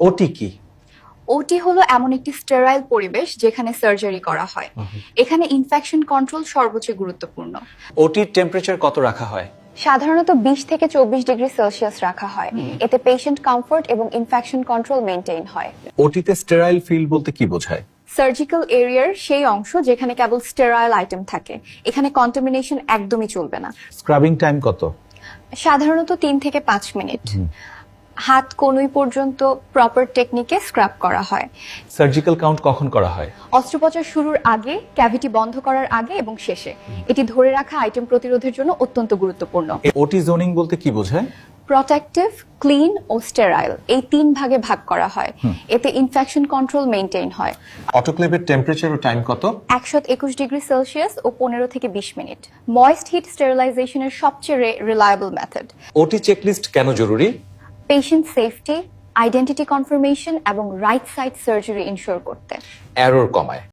ওটি কি? ওটি হলো এমন একটি স্টেরাইল পরিবেশ যেখানে সার্জারি করা হয়। এখানে ইনফেকশন কন্ট্রোল সর্বোচ্চ গুরুত্বপূর্ণ। ওটির টেম্পারেচার কত রাখা হয়? সাধারণত 20 থেকে 24 ডিগ্রি সেলসিয়াস রাখা হয়। এতে পেশেন্ট কমফোর্ট এবং ইনফেকশন কন্ট্রোল মেইনটেইন হয়। ওটিতে স্টেরাইল ফিল্ড বলতে কি বোঝায়? সার্জিক্যাল এরিয়ার সেই অংশ যেখানে কেবল স্টেরাইল আইটেম থাকে। এখানে কন্টামিনেশন একদমই চলবে না। স্ক্রাবিং টাইম কত? সাধারণত 3 থেকে 5 মিনিট। হাত কনুই পর্যন্ত প্রপার টেকনিকে স্ক্রাব করা হয়। সার্জিক্যাল কাউন্ট কখন করা হয়? অস্ত্রোপচার শুরুর আগে, ক্যাভিটি বন্ধ করার আগে এবং শেষে। এটি ধরে রাখা আইটেম প্রতিরোধের জন্য অত্যন্ত গুরুত্বপূর্ণ। ওটি জোনিং বলতে কি বোঝায়? প্রটেক্টিভ, ক্লিন ও স্টেরাইল এই 3 ভাগে ভাগ করা হয়। এতে ইনফেকশন কন্ট্রোল মেইনটেইন হয়। অটোক্লেভের টেম্পারেচার ও টাইম কত? 121 ডিগ্রি সেলসিয়াস ও 15 থেকে 20 মিনিট। ময়েস্ট হিট স্টেরিলাইজেশনের সবচেয়ে রিলায়েবল মেথড। ওটি চেকলিস্ট কেন জরুরি? পেশেন্ট সেফটি, আইডেন্টিটি কনফার্মেশন এবং রাইট সাইড সার্জারি ইনশিওর করতে। এরর কমায়।